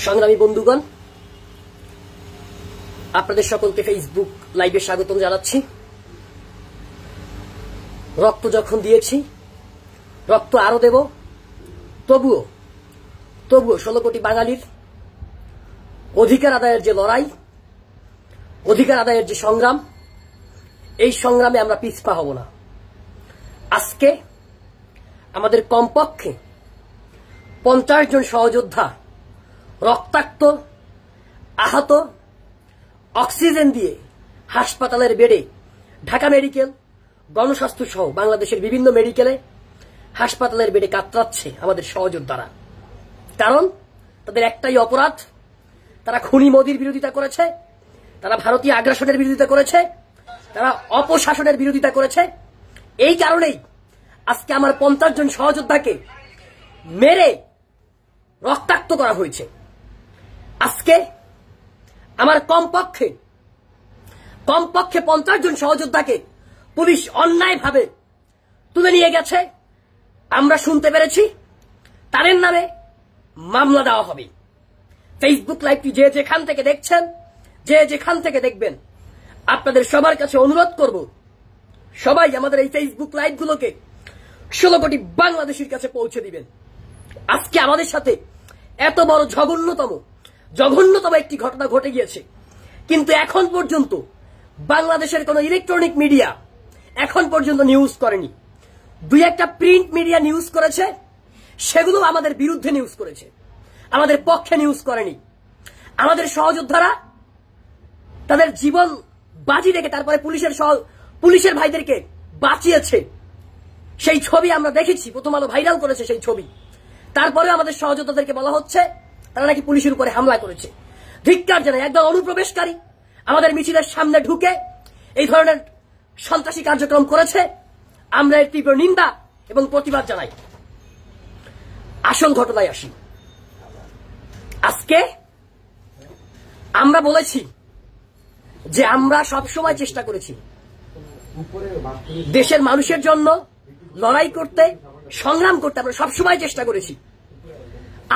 সংগ্রামী বন্ধুগণ, আপনাদের সকলকে ফেসবুক লাইভে স্বাগতম জানাচ্ছি। রক্ত যখন দিয়েছি, রক্ত আরো দেব। তবুও 16 কোটি বাঙালির অধিকার আদায়ের যে লড়াই, অধিকার আদায়ের যে সংগ্রাম, এই সংগ্রামে আমরা পিছপা হব না। আজকে আমাদের কমপক্ষে 50 জন সহযোদ্ধা রক্তাক্ত, আহত, অক্সিজেন দিয়ে হাসপাতালের বেডে, ঢাকা মেডিকেল, গণস্বাস্থ্য সহ বাংলাদেশের বিভিন্ন মেডিকেলে হাসপাতালের বেডে কাতরাচ্ছে আমাদের সহযোদ্ধারা। কারণ তাদের একটাই অপরাধ, তারা খুনি মোদির বিরোধিতা করেছে, তারা ভারতীয় আগ্রাসনের বিরোধিতা করেছে, তারা অপশাসনের বিরোধিতা করেছে। এই কারণেই আজকে আমার 50 জন সহযোদ্ধাকে মেরে রক্তাক্ত করা হয়েছে। আজকে আমার কমপক্ষে 50 জন সহযোদ্ধাকে পুলিশ অন্যায়ভাবে তুলে নিয়ে গেছে। আমরা শুনতে পেরেছি তাদের নামে মামলা দেওয়া হবে। ফেসবুক লাইভটি যে যেখান থেকে দেখছেন, যে যেখান থেকে দেখবেন, আপনাদের সবার কাছে অনুরোধ করব, সবাই আমাদের এই ফেসবুক লাইভগুলোকে 16 কোটি বাংলাদেশীর কাছে পৌঁছে দিবেন। আজকে আমাদের সাথে এত বড় জঘন্যতম একটি ঘটনা ঘটে গিয়েছে, কিন্তু এখন পর্যন্ত বাংলাদেশের কোন ইলেকট্রনিক মিডিয়া এখন পর্যন্ত নিউজ করেনি। 2-1টা প্রিন্ট মিডিয়া নিউজ করেছে, সেগুলো আমাদের বিরুদ্ধে নিউজ করেছে, আমাদের পক্ষে নিউজ করেনি। আমাদের সহযোদ্ধারা তাদের জীবন বাজি রেখে তারপরে পুলিশের ভাইদেরকে বাঁচিয়েছে। সেই ছবি আমরা দেখেছি, প্রথম আলো ভাইরাল করেছে সেই ছবি। তারপরে আমাদের সহযোদ্ধাদেরকে বলা হচ্ছে তারা নাকি পুলিশের উপরে হামলা করেছে। ধিক্কার জানাই, একদম অনুপ্রবেশকারী আমাদের মিছিলের সামনে ঢুকে এই ধরনের সন্ত্রাসী কার্যক্রম করেছে। আমরা এর তীব্র নিন্দা এবং প্রতিবাদ জানাই। আসল ঘটনায় আসি। আজকে আমরা বলেছি যে আমরা সবসময় চেষ্টা করেছি দেশের মানুষের জন্য লড়াই করতে, সংগ্রাম করতে। আমরা সবসময় চেষ্টা করেছি।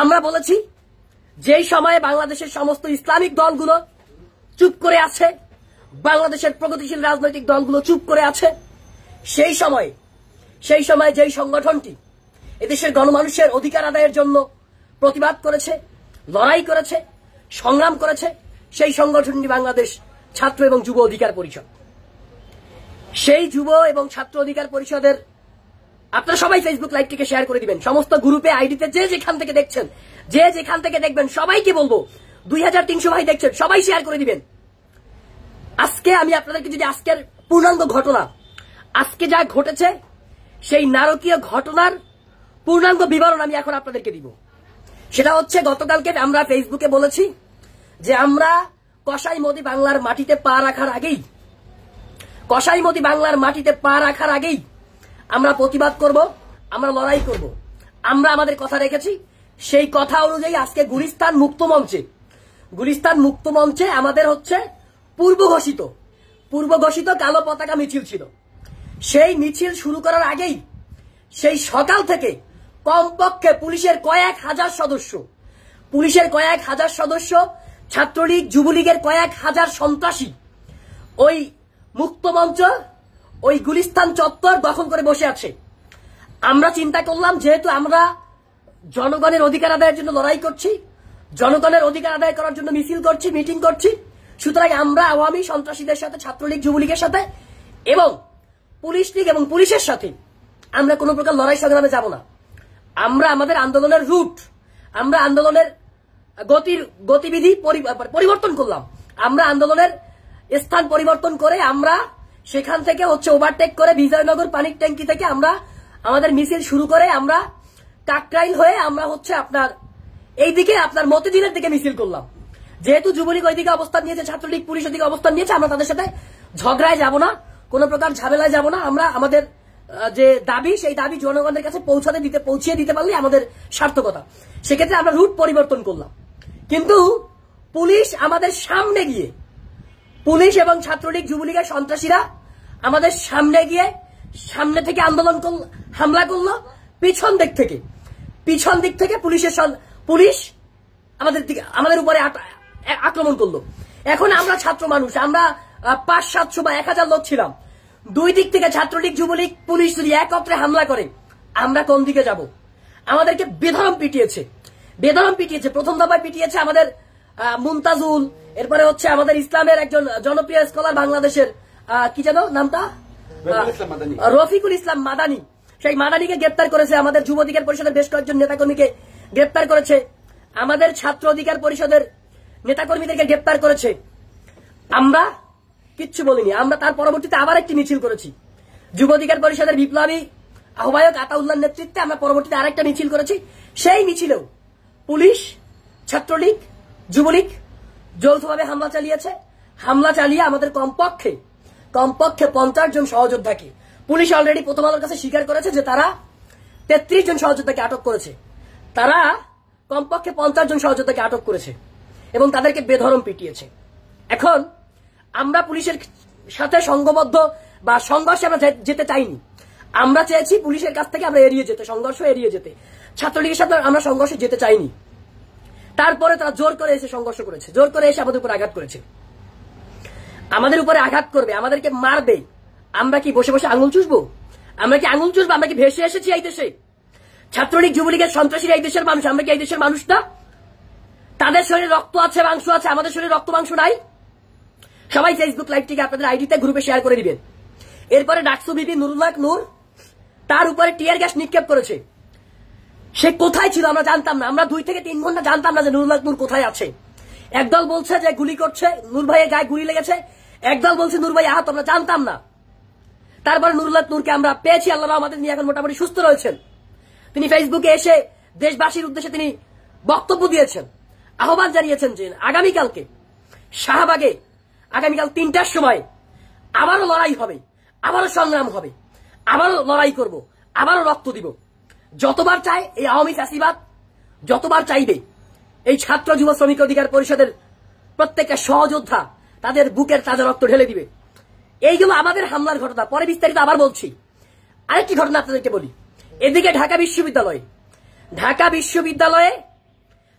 আমরা বলেছি যেই সময়ে বাংলাদেশের সমস্ত ইসলামিক দলগুলো চুপ করে আছে, বাংলাদেশের প্রগতিশীল রাজনৈতিক দলগুলো চুপ করে আছে, সেই সময় যেই সংগঠনটি এদেশের গণমানুষের অধিকার আদায়ের জন্য প্রতিবাদ করেছে, লড়াই করেছে, সংগ্রাম করেছে, সেই সংগঠনটি বাংলাদেশ ছাত্র এবং যুব অধিকার পরিষদ। সেই যুব এবং ছাত্র অধিকার পরিষদের আপনারা সবাই ফেসবুক লাইভটিকে শেয়ার করে দিবেন। সমস্ত গ্রুপে, আইডিতে যে যেখান থেকে দেখছেন, যে যেখান থেকে দেখবেন, সবাইকে বলবো 2300 ভাই দেখছেন, সবাই শেয়ার করে দিবেন। আজকে আমি আপনাদেরকে যদি আজকের পূর্ণাঙ্গ ঘটনা, আজকে যা ঘটেছে সেই নারকীয় ঘটনার পূর্ণাঙ্গ বিবরণ আমি এখন আপনাদেরকে দিব। সেটা হচ্ছে, গতকালকে আমরা ফেসবুকে বলেছি যে আমরা কসাই মোদি বাংলার মাটিতে পা রাখার আগেই আমরা প্রতিবাদ করব, আমরা লড়াই করব। আমরা আমাদের কথা রেখেছি। সেই কথা অনুযায়ী আজকে গুলিস্তান মুক্ত মঞ্চে আমাদের হচ্ছে পূর্ব ঘোষিত কালো পতাকা মিছিল ছিল। সেই মিছিল শুরু করার আগেই, সেই সকাল থেকে কমপক্ষে পুলিশের কয়েক হাজার সদস্য, ছাত্রলীগ, যুবলীগের কয়েক হাজার সন্ত্রাসী ওই মুক্ত মঞ্চ, ওই গুলিস্তান চত্বর দখল করে বসে আছে। আমরা চিন্তা করলাম, যেহেতু আমরা জনগণের অধিকার আদায়ের জন্য লড়াই করছি, জনগণের অধিকার আদায় করার জন্য মিছিল করছি, মিটিং করছি, সুতরাং আমরা আওয়ামী সন্ত্রাসীদের সাথে, ছাত্রলীগ, যুবলীগের সাথে এবং পুলিশ লীগ এবং পুলিশের সাথে আমরা কোনো প্রকার লড়াই সংগ্রামে যাব না। আমরা আমাদের আন্দোলনের রুট, আমরা আন্দোলনের গতিবিধি পরিবর্তন করলাম। আমরা আন্দোলনের স্থান পরিবর্তন করে আমরা সেখান থেকে হচ্ছে ওভারটেক করে বিজয়নগর পানির ট্যাঙ্কি থেকে আমরা আমাদের মিছিল শুরু করে আমরা কাকরাইল হয়ে আমরা হচ্ছে আপনার এইদিকে আপনার মতিঝিলের দিকে মিছিল করলাম। যেহেতু যুবলীগ ওইদিকে অবস্থান নিয়েছে, ছাত্রলীগ পুলিশ ওইদিকে অবস্থান নিয়েছে, আমরা তাদের সাথে ঝগড়ায় যাব না, কোন প্রকার ঝামেলায় যাব না। আমরা আমাদের যে দাবি, সেই দাবি জনগণের কাছে পৌঁছিয়ে দিতে পারলে আমাদের সার্থকতা। সেক্ষেত্রে আমরা রুট পরিবর্তন করলাম। কিন্তু পুলিশ আমাদের সামনে গিয়ে, পুলিশ এবং ছাত্রলীগ, যুবলীগের সন্ত্রাসীরা আমাদের সামনে গিয়ে সামনে থেকে হামলা করলো। পিছন দিক থেকে পুলিশ আমাদের উপরে আক্রমণ করলো। এখন আমরা ছাত্র মানুষ, আমরা 500-700 বা 1000 লোক ছিলাম। দুই দিক থেকে ছাত্রলীগ, যুবলীগ, পুলিশ যদি একত্রে হামলা করে, আমরা কোন দিকে যাব? আমাদেরকে বেধরম পিটিয়েছে। প্রথম দফায় পিটিয়েছে আমাদের মুমতাজুল, এরপরে হচ্ছে আমাদের ইসলামের একজন জনপ্রিয় স্কলার বাংলাদেশের, কি যেন নামটা, রফিকুল ইসলাম মাদানি। সেই মাদানিকে গ্রেপ্তার করেছে। আমাদের যুব অধিকার পরিষদের বেশ কয়েকজন নেতাকর্মীকে গ্রেপ্তার করেছে। আমাদের ছাত্র অধিকার পরিষদের নেতাকর্মীদেরকে গ্রেপ্তার করেছে। আমরা কিচ্ছু বলিনি। আমরা তার পরবর্তীতে আবার একটি মিছিল করেছি। যুব অধিকার পরিষদের বিপ্লবী আহ্বায়ক আতাউল্লাহর নেতৃত্বে আমরা পরবর্তীতে আরেকটা মিছিল করেছি। সেই মিছিলেও পুলিশ, ছাত্রলীগ, যুবলীগ যৌথভাবে হামলা চালিয়েছে। হামলা চালিয়ে আমাদের কমপক্ষে 50 জন সহযোদ্ধাকে, পুলিশ অলরেডি প্রথম আলোর কাছে স্বীকার করেছে যে তারা 33 জন সহযোদ্ধাকে আটক করেছে। তারা কমপক্ষে 50 জন সহযোদ্ধাকে আটক করেছে এবং তাদেরকে বেধরম পিটিয়েছে। এখন আমরা পুলিশের সাথে সংঘবদ্ধ বা সংঘর্ষে আমরা যেতে চাইনি। আমরা চেয়েছি পুলিশের কাছ থেকে আমরা এড়িয়ে যেতে, সংঘর্ষ এড়িয়ে যেতে। ছাত্রলীগের সাথে আমরা সংঘর্ষে যেতে চাইনি। তারপরে তারা জোর করে এসে সংঘর্ষ করেছে, জোর করে এসে আমাদের উপর আঘাত করেছে। আমাদের উপরে আঘাত করবে, আমাদেরকে মারবে। আমরা কি বসে বসে আঙুল চুষবো? আমরা কি ভেসে এসেছি এই দেশে? ছাত্রলীগ, যুবলীগের সন্ত্রাসীরা এই দেশের মানুষ। আমরা কি এই দেশের মানুষ না? তাদের শরীরে রক্ত আছে, মাংস আছে, আমাদের শরীরে রক্ত মাংস নাই। সবাই ফেসবুক লাইভটিকে আপনাদের আইডিতে, গ্রুপে শেয়ার করে দিবেন। এরপরে ডাকসু বিপি নুরুল্লাহ নূর, তার উপরে টিয়ার গ্যাস নিক্ষেপ করেছে। সে কোথায় ছিল আমরা জানতাম না। আমরা 2 থেকে 3 ঘন্টা জানতাম না যে নুরুল্লাহ নূর কোথায় আছে। একদল বলছে যে গুলি করছে, নূর ভাইয়ের গায়ে গুলি লেগেছে। একদল বলছে নূর ভাই আহত, আমরা জানতাম না। তারপরে নুরুল্লাহ নূরকে আমরা পেয়েছি, আল্লাহ আমাদের নিয়ে এখন মোটামুটি সুস্থ রয়েছেন। তিনি ফেসবুকে এসে দেশবাসীর উদ্দেশ্যে তিনি বক্তব্য দিয়েছেন, আহ্বান জানিয়েছেন যে আগামীকালকে শাহবাগে আগামীকাল 3টার সময় আবারও লড়াই হবে, আবারও সংগ্রাম হবে, আবারও লড়াই করব, আবারও রক্ত দিব। যতবার চায় এই আওয়ামী ফ্যাসিবাদ, যতবার চাইবে এই ছাত্র যুব শ্রমিক অধিকার পরিষদের প্রত্যেকটা সহযোদ্ধা তাদের বুকের তাজা রক্ত ঢেলে দিবে। এইগুলো আমাদের হামলার ঘটনা। পরে বিস্তারিত আবার বলছি। আরেকটি ঘটনা আপনাদেরকে বলি। এদিকে ঢাকা বিশ্ববিদ্যালয়ে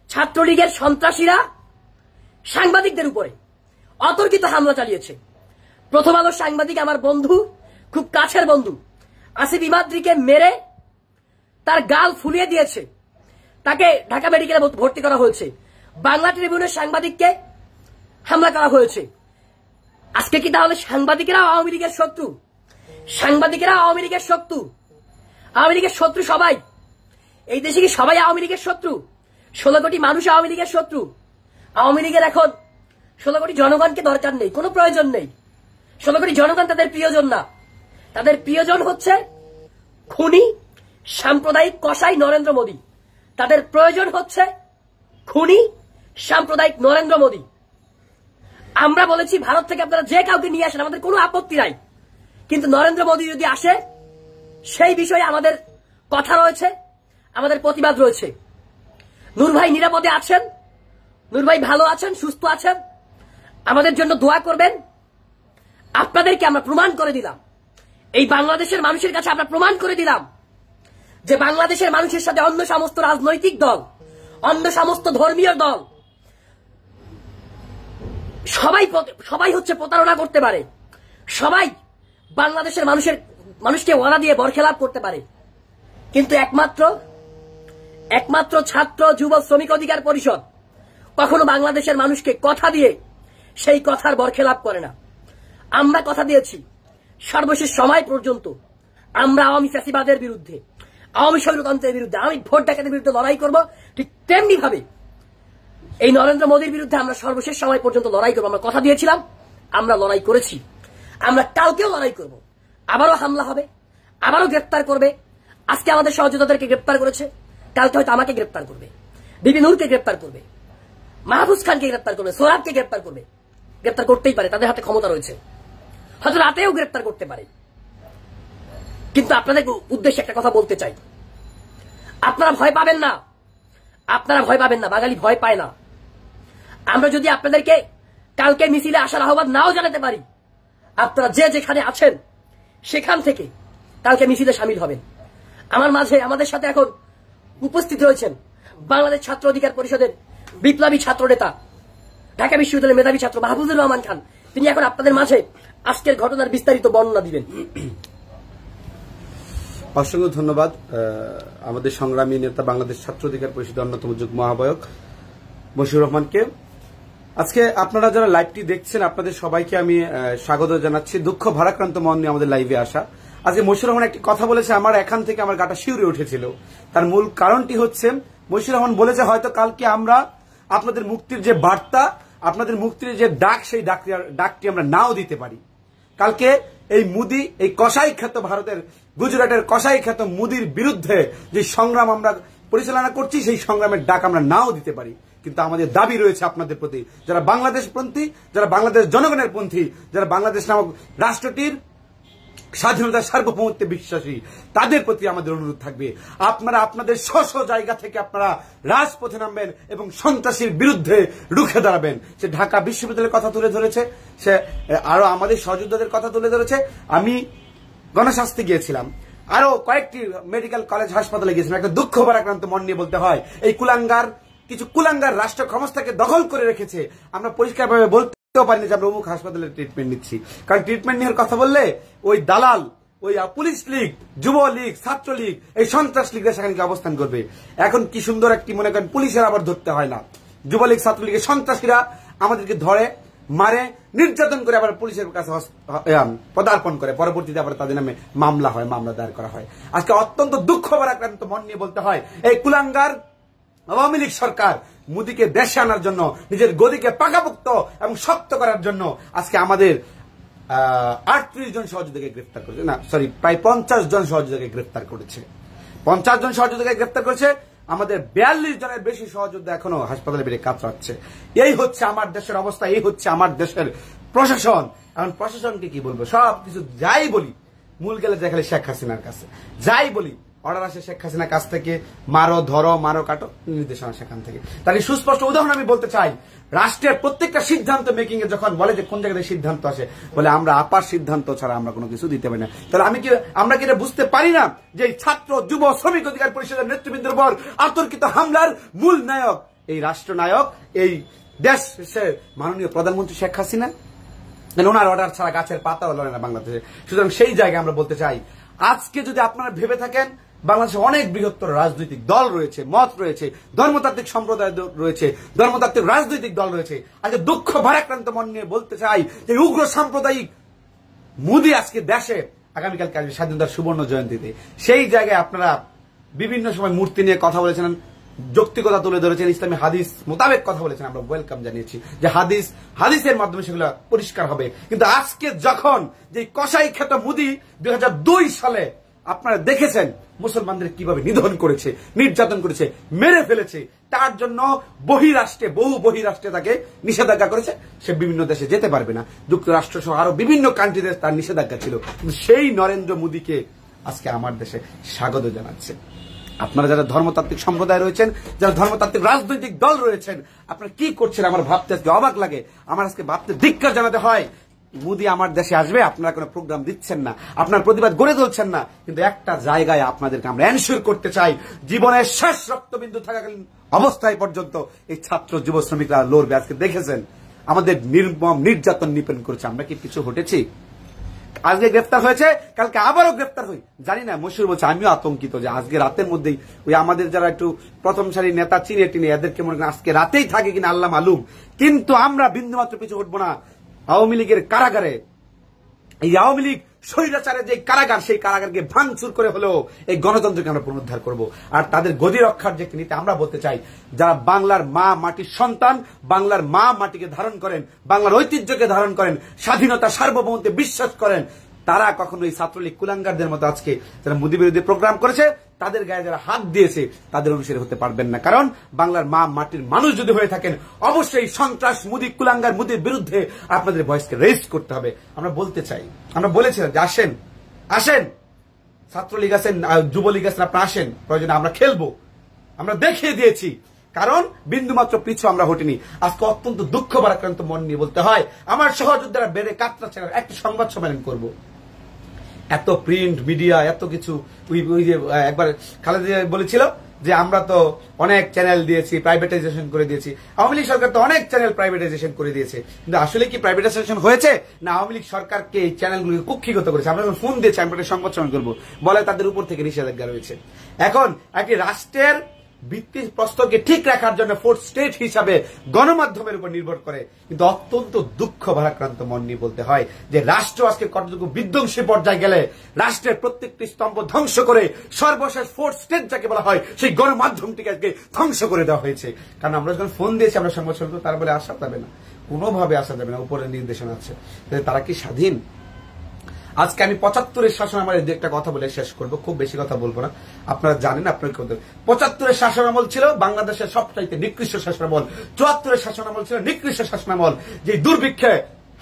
ছাত্রলীগের সন্ত্রাসীরা সাংবাদিকদের উপরে অতর্কিত হামলা চালিয়েছে। প্রথম আলোর সাংবাদিক, আমার বন্ধু, খুব কাছের বন্ধু আসিফ ইমাদ্রিকে মেরে তার গাল ফুলিয়ে দিয়েছে। তাকে ঢাকা মেডিকেলে ভর্তি করা হয়েছে। বাংলা ট্রিবিউনের সাংবাদিককে হামলা করা হয়েছে। আজকে কি তাহলে সাংবাদিকেরা আওয়ামী লীগের শত্রু? আওয়ামী লীগের শত্রু সবাই? এই দেশে কি সবাই আওয়ামী লীগের শত্রু? 16 কোটি মানুষ আওয়ামী লীগের শত্রু? আওয়ামী লীগের এখন 16 কোটি জনগণকে দরকার নেই, কোনো প্রয়োজন নেই। 16 কোটি জনগণ তাদের প্রিয়জন না। তাদের প্রিয়জন হচ্ছে খুনি সাম্প্রদায়িক কসাই নরেন্দ্র মোদী। তাদের প্রয়োজন হচ্ছে খুনি সাম্প্রদায়িক নরেন্দ্র মোদী। আমরা বলেছি ভারত থেকে আপনারা যে কাউকে নিয়ে আসেন, আমাদের কোনো আপত্তি নাই, কিন্তু নরেন্দ্র মোদী যদি আসে সেই বিষয়ে আমাদের কথা রয়েছে, আমাদের প্রতিবাদ রয়েছে। নূর ভাই নিরাপদে আছেন, নূর ভাই ভালো আছেন, সুস্থ আছেন, আমাদের জন্য দোয়া করবেন। আপনাদেরকে আমরা প্রমাণ করে দিলাম, এই বাংলাদেশের মানুষের কাছে আমরা প্রমাণ করে দিলাম যে বাংলাদেশের মানুষের সাথে অন্য সমস্ত রাজনৈতিক দল, অন্য সমস্ত ধর্মীয় দল সবাই হচ্ছে প্রতারণা করতে পারে, সবাই বাংলাদেশের মানুষকে ওয়াদা দিয়ে বরখেলাপ করতে পারে, কিন্তু একমাত্র ছাত্র যুব শ্রমিক অধিকার পরিষদ কখনো বাংলাদেশের মানুষকে কথা দিয়ে সেই কথার বরখেলাপ করে না। আমরা কথা দিয়েছি সর্বশেষ সময় পর্যন্ত আমরা আওয়ামী ফ্যাসিবাদের বিরুদ্ধে, আওয়ামী স্বৈরতন্ত্রের বিরুদ্ধে, আমি ভোট ডাকাতের বিরুদ্ধে লড়াই করব। ঠিক তেমনি ভাবে এই নরেন্দ্র মোদীর বিরুদ্ধে আমরা সর্বশেষ সময় পর্যন্ত লড়াই করবো। আমরা কথা দিয়েছিলাম, আমরা লড়াই করেছি, আমরা কালকেও লড়াই করব। আবারও হামলা হবে, আবারও গ্রেপ্তার করবে। আজকে আমাদের সহযোদ্ধাদেরকে গ্রেপ্তার করেছে, কালকে হয়তো আমাকে গ্রেপ্তার করবে, বিপি নূরকে গ্রেপ্তার করবে, মাহফুজ খানকে গ্রেপ্তার করবে, সোহরাবকে গ্রেপ্তার করবে। গ্রেপ্তার করতেই পারে, তাদের হাতে ক্ষমতা রয়েছে, হয়তো রাতেও গ্রেপ্তার করতে পারে। কিন্তু আপনাদের উদ্দেশ্যে একটা কথা বলতে চাই, আপনারা ভয় পাবেন না, বাঙালি ভয় পায় না। আমরা যদি আপনাদেরকে কালকে মিছিলে আসার আহ্বান নাও জানাতে পারি, আপনারা যে যেখানে আছেন সেখান থেকে কালকে মিছিলে শামিল হবেন। আমার মাঝে আমাদের সাথে এখন উপস্থিত রয়েছেন বাংলাদেশ ছাত্র অধিকার পরিষদের বিপ্লবী ছাত্র নেতা, ঢাকা বিশ্ববিদ্যালয়ের মেধাবী ছাত্র মাহফুজুর রহমান খান, তিনি এখন আপনাদের মাঝে আজকের ঘটনার বিস্তারিত বর্ণনা দিবেন। অসংখ্য ধন্যবাদ আমাদের সংগ্রামী নেতা, বাংলাদেশ ছাত্র অধিকার পরিষদের অন্যতম যুগ্ম আহ্বায়ক মশিউর রহমানকে। আজকে আপনারা যারা লাইভটি দেখছেন, আপনাদের সবাইকে আমি স্বাগত জানাচ্ছি। দুঃখ ভারাক্রান্ত মন নিয়ে আমাদের লাইভে আসা। আজকে মশিউর রহমান একটি কথা বলেছে, আমার এখান থেকে আমার গাটা শিউরে উঠেছিল। তার মূল কারণটি হচ্ছে, মশিউর রহমান বলেছে হয়তো কালকে আমরা আপনাদের মুক্তির যে বার্তা, আপনাদের মুক্তির যে ডাক, সেই ডাকটি আমরা নাও দিতে পারি। কালকে এই মুদি, এই কসাই খ্যাত ভারতের গুজরাটের কসাই খ্যাত মুদির বিরুদ্ধে যে সংগ্রাম আমরা পরিচালনা করছি, সেই সংগ্রামের ডাক আমরা নাও দিতে পারি। কিন্তু আমাদের দাবি রয়েছে আপনাদের প্রতি, যারা বাংলাদেশপন্থী, যারা বাংলাদেশ জনগণের পন্থী, যারা বাংলাদেশ নামক রাষ্ট্রটির স্বাধীনতা সার্বভৌমত্বে বিশ্বাসী, তাদের প্রতি আমাদের অনুরোধ থাকবে, আপনারা আপনাদের স্ব জায়গা থেকে আপনারা রাজপথে নামবেন এবং সন্ত্রাসীর বিরুদ্ধে রুখে দাঁড়াবেন। সে ঢাকা বিশ্ববিদ্যালয়ের কথা তুলে ধরেছে, সে আরো আমাদের সহযোদ্ধাদের কথা তুলে ধরেছে। আমি গণস্বাস্থ্যে গিয়েছিলাম, আরো কয়েকটি মেডিকেল কলেজ হাসপাতালে গিয়েছিলাম। একটা দুঃখ ভারাক্রান্ত মন নিয়ে বলতে হয়, এই কিছু কুলাঙ্গার রাষ্ট্র ক্ষমতাকে দখল করে রেখেছে। আমরা পরিষ্কারভাবে বলতেও পারিনি যে আমরা অমুক হাসপাতালে ট্রিটমেন্ট নিচ্ছি, কারণ ট্রিটমেন্ট নেওয়ার কথা বললে ওই দালাল, ওই পুলিশ লীগ, যুবলীগ, ছাত্রলীগ, এই সন্ত্রাস লীগরা সেখানে অবস্থান করবে। এখন কি সুন্দর একটি, মনে করেন পুলিশের আবার ধরতে হয় না, যুবলীগ ছাত্রলীগের সন্ত্রাসীরা আমাদেরকে ধরে, মারে, নির্যাতন করে আবার পুলিশের কাছে পদার্পণ করে, পরবর্তীতে আবার তাদের নামে মামলা হয়, মামলা দায়ের করা হয়। আজকে অত্যন্ত দুঃখ ভারাক্রান্ত মন নিয়ে বলতে হয়, এই কুলাঙ্গার আওয়ামী লীগ সরকার মোদীকে দেশে আনার জন্য, নিজের গদিকে পাকাপোক্ত এবং শক্ত করার জন্য আজকে আমাদের 38 জন সহযোগীকে গ্রেফতার করেছে, না সরি, প্রায় 50 জন সহযোগীকে গ্রেফতার করেছে। 50 জন সহযোগীকে গ্রেফতার করেছে। আমাদের 42 জনের বেশি সহযোদ্ধা এখনো হাসপাতালে বেড়ে কাতরাচ্ছে। এই হচ্ছে আমার দেশের অবস্থা, এই হচ্ছে আমার দেশের প্রশাসন। এখন প্রশাসনকে কি বলবো, সবকিছু যাই বলি, মূল গেলে দেখালে শেখ হাসিনার কাছে, যাই বলি অর্ডার আসে শেখ হাসিনার কাছ থেকে, মারো, ধরো, মারো, কাটো, নির্দেশনা সেখান থেকে। তার সুস্পষ্ট উদাহরণ আমি বলতে চাই, রাষ্ট্রের প্রত্যেকটা সিদ্ধান্ত মেকিং এ যখন বলে যে কোন জায়গায় সিদ্ধান্ত আসে, বলে আমরা আপার সিদ্ধান্ত ছাড়া আমরা কোনো কিছু দিতে পারি না। তাহলে আমরা কি এটা বুঝতে পারি না যে এই ছাত্র, যুব, শ্রমিক অধিকার পরিষদের নেতৃবৃন্দের উপর আতর্কিত হামলার মূল নায়ক, এই রাষ্ট্রনায়ক, এই দেশের মাননীয় প্রধানমন্ত্রী শেখ হাসিনা? ওনার অর্ডার ছাড়া গাছের পাতাও লড়ে না বাংলাদেশে। সুতরাং সেই জায়গায় আমরা বলতে চাই, আজকে যদি আপনারা ভেবে থাকেন বাংলাদেশে অনেক বৃহত্তর রাজনৈতিক দল রয়েছে, মত রয়েছে, ধর্মতাত্ত্বিক সম্প্রদায় রয়েছে, ধর্মতাত্ত্বিক রাজনৈতিক দল রয়েছে, আজকে দুঃখ ভারাক্রান্ত মন নিয়ে বলতে চাই যে উগ্র সাম্প্রদায়িক মোদী আজকে দেশে আগামীকালকে আসবে স্বাধীনতার সুবর্ণ জয়ন্তীতে। সেই জায়গায় আপনারা বিভিন্ন সময় মূর্তি নিয়ে কথা বলেছেন, যৌক্তিকতা তুলে ধরেছেন, ইসলামী হাদিস মোতাবেক কথা বলেছেন, আমরা ওয়েলকাম জানিয়েছি যে হাদিসের মাধ্যমে সেগুলো পরিষ্কার হবে। কিন্তু আজকে যখন যে কসাই খ্যাত মোদী 2002 সালে আপনারা দেখেছেন মুসলমানদের কিভাবে নিধন করেছে, নির্যাতন করেছে, মেরে ফেলেছে, তার জন্য বহু বহিরাষ্ট্রে তাকে নিষেধাজ্ঞা করেছে, সে বিভিন্ন দেশে যেতে পারবে না। যুক্তরাষ্ট্র সহ আরো বিভিন্ন কান্ট্রিতে তার নিষেধাজ্ঞা ছিল। সেই নরেন্দ্র মোদীকে আজকে আমার দেশে স্বাগত জানাচ্ছে। আপনারা যারা ধর্মতাত্ত্বিক সম্প্রদায় রয়েছেন, যারা ধর্মতাত্ত্বিক রাজনৈতিক দল রয়েছেন, আপনারা কি করছেন আমার ভাবতে আজকে অবাক লাগে। আমার আজকে ভাবতে ধিক্কার জানাতে হয়, মোদী আমার দেশে আসবে, আপনারা কোনো প্রোগ্রাম দিচ্ছেন না, আপনার প্রতিবাদ গড়ে তুলছেন না। কিন্তু একটা জায়গায় আপনাদেরকে আমরা এনশিওর করতে চাই, জীবনের শেষ রক্তবিন্দু থাকাকালীন অবস্থায় পর্যন্ত এই ছাত্র যুব শ্রমিকরা লড়বে। আজকে দেখেছেন আমাদের নির্মম নির্যাতন নিপীড়ন করেছে, আমরা কি কিছু হটেছি? আজকে গ্রেফতার হয়েছে, কালকে আবারও গ্রেফতার হই, জানি না। মশিউর বলছে, আমিও আতঙ্কিত যে আজকে রাতের মধ্যেই ওই আমাদের যারা একটু প্রথম সারি নেতা চিনে টিনে এদেরকে মনে করেন আজকে রাতেই থাকে কিনা আল্লাহ মালুম। কিন্তু আমরা বিন্দুমাত্র পিছু হটবো না। আওয়ামী লীগের কারাগারে, এই আওয়ামী লীগ স্বৈরাচারের যে কারাগার, সেই কারাগারকে ভাঙচুর করে হলেও এই গণতন্ত্রকে আমরা পুনরুদ্ধার করব। আর তাদের গদি রক্ষার যে নীতি আমরা বলতে চাই, যারা বাংলার মা মাটির সন্তান, বাংলার মা মাটিকে ধারণ করেন, বাংলার ঐতিহ্যকে ধারণ করেন, স্বাধীনতা সার্বভৌমত্বে বিশ্বাস করেন, তারা কখনো এই ছাত্রলীগ কুলাঙ্গারদের মতো আজকে যারা মোদী বিরোধী প্রোগ্রাম করেছে, তাদের গায়ে যারা হাত দিয়েছে, তাদের অনুসারী হতে পারবেন না। কারণ বাংলার মা মাটির মানুষ যদি হয়ে থাকেন, অবশ্যই সন্ত্রাস মোদী কুলাঙ্গার মোদীর বিরুদ্ধে আপনাদের ভয়েসকে রেজ করতে হবে। আমরা বলতে চাই, আমরা বলেছিলাম যে আসেন ছাত্রলীগ আছেন, যুবলীগ আছেন, আপনারা আসেন, প্রয়োজনে আমরা খেলবো, আমরা দেখিয়ে দিয়েছি। কারণ বিন্দুমাত্র পিছু আমরা হটিনি। আজকে অত্যন্ত দুঃখ ভারাক্রান্ত মন নিয়ে বলতে হয়, আমার সহযোদ্ধারা বেড়ে কাতরাচ্ছে, একটা সংবাদ সম্মেলন করব। এত প্রিন্ট মিডিয়া, এত কিছু, ওই যে একবার খালেদা বলেছিল যে আমরা তো অনেক চ্যানেল দিয়েছি, প্রাইভেটাইজেশন করে দিয়েছি। আওয়ামী লীগ সরকার তো অনেক চ্যানেল প্রাইভেটাইজেশন করে দিয়েছে, কিন্তু আসলে কি প্রাইভেটাইজেশন হয়েছে, না আওয়ামী লীগ সরকারকে এই চ্যানেলগুলিকে কুক্ষিগত করেছে? আমরা যখন ফোন দিয়েছি, আমরা একটা সংবাদ সম্মেলন করবো, বলে তাদের উপর থেকে নিষেধাজ্ঞা রয়েছে। এখন একটি রাষ্ট্রের ভিত্তিপ্রস্তরকে ঠিক রাখার জন্য ফোর্থ স্টেট হিসাবে গণমাধ্যমের উপর নির্ভর করে, কিন্তু অত্যন্ত দুঃখ ভারাক্রান্ত মন নিয়ে বলতে হয় যে রাষ্ট্র আজকে কতটুকু বিধ্বংসী পর্যায়ে গেলে রাষ্ট্রের প্রত্যেকটি স্তম্ভ ধ্বংস করে সর্বশেষ ফোর্থ স্টেট যাকে বলা হয় সেই গণমাধ্যমটিকে আজকে ধ্বংস করে দেওয়া হয়েছে। কারণ আমরা যখন ফোন দিয়েছি, আমরা সংবাদ সম্মেলন, তারা বলে আসা যাবে না, কোনোভাবে আসা যাবে না, উপরের নির্দেশনা আছে। তারা কি স্বাধীন? আজকে আমি 75-এর শাসনামলের দু একটা কথা বলে শেষ করবো, খুব বেশি কথা বলবো না। আপনারা জানেন, আপনার 75-এর শাসনামল ছিল বাংলাদেশের সবচাইতে নিকৃষ্ট শাসনামল। 74-এর শাসনামল ছিল নিকৃষ্ট শাসনামল, যে দুর্ভিক্ষে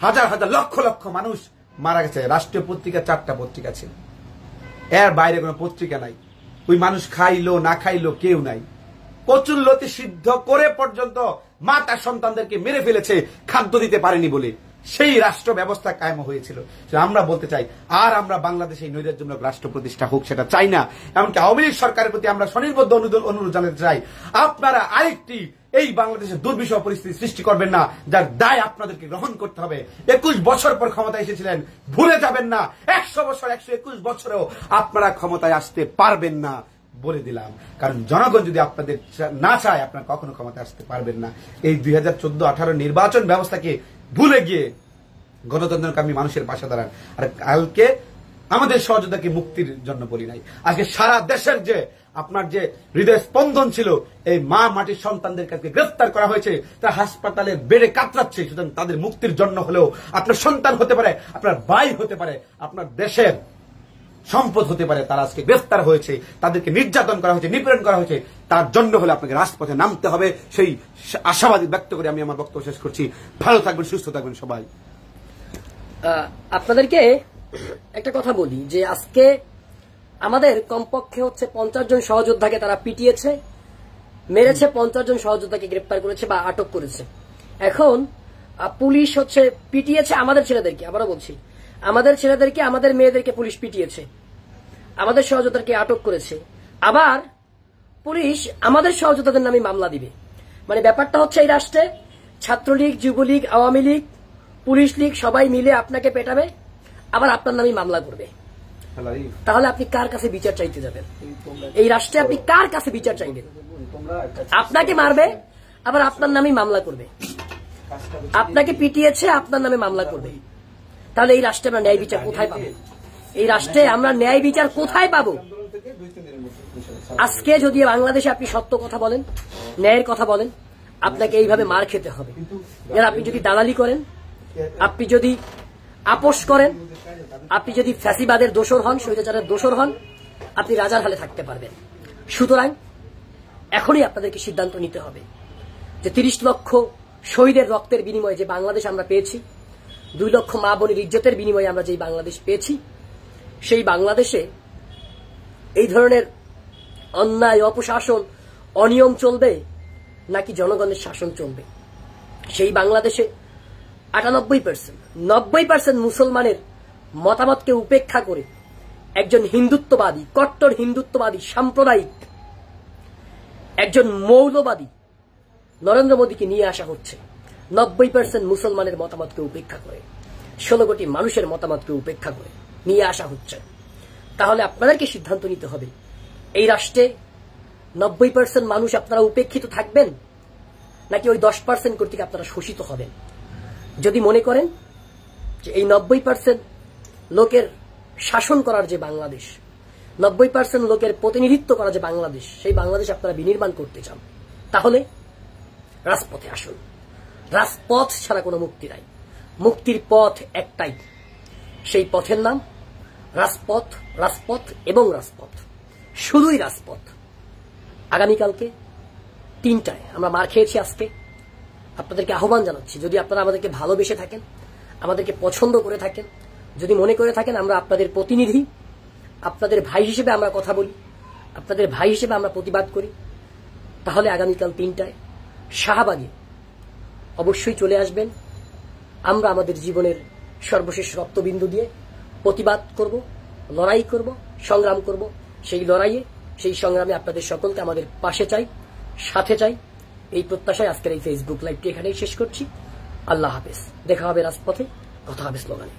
হাজার হাজার লক্ষ লক্ষ মানুষ মারা গেছে। রাষ্ট্রীয় পত্রিকা 4টা পত্রিকা ছিল, এর বাইরে কোনো পত্রিকা নাই। ওই মানুষ খাইলো না খাইলো কেউ নাই। কচুল্লতি সিদ্ধ করে পর্যন্ত মা তার সন্তানদেরকে মেরে ফেলেছে খাদ্য দিতে পারেনি বলে। সেই রাষ্ট্র ব্যবস্থা কায়েম হয়েছিল। আমরা বলতে চাই, আর আমরা বাংলাদেশে এই নৈরাজ্যমূলক রাষ্ট্র প্রতিষ্ঠা হোক সেটা চাই না। এমনকি আওয়ামী লীগ সরকারের প্রতি আমরা স্বনির্বদ্ধ অনুরোধ জানাতে চাই, আপনারা আরেকটি এই বাংলাদেশের দুর্বিষহ পরিস্থিতি সৃষ্টি করবেন না, যার দায় আপনাদেরকে গ্রহণ করতে হবে। 21 বছর পর ক্ষমতায় এসেছিলেন, ভুলে যাবেন না। 100 বছর, 121 বছরেও আপনারা ক্ষমতায় আসতে পারবেন না, বলে দিলাম। কারণ জনগণ যদি আপনাদের না চায়, আপনারা কখনো ক্ষমতায় আসতে পারবেন না। এই 2014-18 নির্বাচন ব্যবস্থাকে ভুলে গিয়ে গণতন্ত্রকামী মানুষের পাশে দাঁড়ান। আর কালকে আমাদের সহযোগিতাকে মুক্তির জন্য বলি নাই, আজকে সারা দেশের যে আপনার যে হৃদয় স্পন্দন ছিল, এই মা মাটির সন্তানদের কাছে গ্রেফতার করা হয়েছে, তারা হাসপাতালের বেডে কাতরাচ্ছে। সুতরাং তাদের মুক্তির জন্য হলেও, আপনার সন্তান হতে পারে, আপনার ভাই হতে পারে, আপনার দেশের সম্পদ হতে পারে, তারা আজকে গ্রেফতার হয়েছে, তাদেরকে নির্যাতন করা হয়েছে, নিপীড়ন করা হয়েছে, তার জন্য হলে আপনাকে রাজপথে নামতে হবে। সেই আশাবাদী ব্যক্ত করে আমি আমার বক্তব্য শেষ করছি। ভালো থাকবেন, সুস্থ থাকবেন সবাই। আপনাদেরকে একটা কথা বলি যে আজকে আমাদের কমপক্ষে হচ্ছে 50 জন সহযোদ্ধাকে তারা পিটিয়েছে, মেরেছে, 50 জন সহযোদ্ধাকে গ্রেফতার করেছে বা আটক করেছে। এখন পুলিশ হচ্ছে পিটিয়েছে আমাদের ছেলেদেরকে, আবারও বলছি, আমাদের ছেলেদেরকে, আমাদের মেয়েদেরকে পুলিশ পিটিয়েছে, আমাদের সহযোদ্ধাকে আটক করেছে। আবার পুলিশ আমাদের সহযোদ্ধাদের নামে মামলা দিবে। মানে ব্যাপারটা হচ্ছে এই রাষ্ট্রে ছাত্রলীগ, যুবলীগ, আওয়ামী লীগ, পুলিশ লীগ সবাই মিলে আপনাকে পেটাবে, আবার আপনার নামে মামলা করবে। তাহলে আপনি কার কাছে বিচার চাইতে যাবেন? এই রাষ্ট্রে আপনি কার কাছে বিচার চাইবেন? আপনাকে মারবে, আবার আপনার নামে মামলা করবে। আপনাকে পিটিয়েছে, আপনার নামে মামলা করবে। তাহলে এই রাষ্ট্রে আমরা ন্যায় বিচার কোথায় পাবো? এই রাষ্ট্রে আমরা ন্যায় বিচার কোথায় পাবো? আজকে যদি বাংলাদেশে আপনি সত্য কথা বলেন, ন্যায়ের কথা বলেন, আপনাকে এইভাবে মার খেতে হবে। আপনি যদি দালালি করেন, আপনি যদি আপোষ করেন, আপনি যদি ফ্যাসিবাদের দোসর হন, স্বৈরাচারের দোসর হন, আপনি রাজার হালে থাকতে পারবেন। সুতরাং এখনই আপনাদেরকে সিদ্ধান্ত নিতে হবে যে 30 লক্ষ শহীদের রক্তের বিনিময়ে যে বাংলাদেশ আমরা পেয়েছি, 2 লক্ষ মা বোনের ইজ্জতের বিনিময়ে আমরা যে বাংলাদেশ পেয়েছি, সেই বাংলাদেশে এই ধরনের অন্যায়, অপশাসন, অনিয়ম চলবে নাকি জনগণের শাসন চলবে? সেই বাংলাদেশে 90% মুসলমানের মতামতকে উপেক্ষা করে একজন হিন্দুত্ববাদী, কট্টর হিন্দুত্ববাদী, সাম্প্রদায়িক একজন মৌলবাদী নরেন্দ্র মোদীকে নিয়ে আসা হচ্ছে। 90% মুসলমানের মতামতকে উপেক্ষা করে, 16 কোটি মানুষের মতামতকে উপেক্ষা করে নিয়ে আসা হচ্ছে। তাহলে আপনাদেরকে সিদ্ধান্ত নিতে হবে, এই রাষ্ট্রে 90% মানুষ আপনারা উপেক্ষিত থাকবেন নাকি ওই 10% কর্তৃক আপনারা শোষিত হবেন? যদি মনে করেন যে এই 90% লোকের শাসন করার যে বাংলাদেশ, 90% লোকের প্রতিনিধিত্ব করা যে বাংলাদেশ, সেই বাংলাদেশ আপনারা বিনির্মাণ করতে চান, তাহলে রাজপথে আসুন। রাজপথ ছাড়া কোনো মুক্তি নাই। মুক্তির পথ একটাই, সেই পথের নাম রাজপথ, রাজপথ এবং রাজপথ, শুধুই রাজপথ। আগামীকালকে 3টায় আমরা মার খেয়েছি। আজকে আপনাদেরকে আহ্বান জানাচ্ছি, যদি আপনারা আমাদেরকে ভালোবেসে থাকেন, আমাদেরকে পছন্দ করে থাকেন, যদি মনে করে থাকেন আমরা আপনাদের প্রতিনিধি, আপনাদের ভাই হিসেবে আমরা কথা বলি, আপনাদের ভাই হিসেবে আমরা প্রতিবাদ করি, তাহলে আগামীকাল 3টায় শাহবাগে অবশ্যই চলে আসবেন। আমরা আমাদের জীবনের সর্বশেষ রক্তবিন্দু দিয়ে প্রতিবাদ করব, লড়াই করব, সংগ্রাম করব। সেই লড়াইয়ে সেই সংগ্রামে আপনাদের সকলকে আমাদের পাশে চাই, সাথে চাই। এই প্রত্যাশায় আজকের এই ফেসবুক লাইভটি এখানেই শেষ করছি। আল্লাহ হাফেজ। দেখা হবে রাজপথে, কথা হবে স্লোগানে।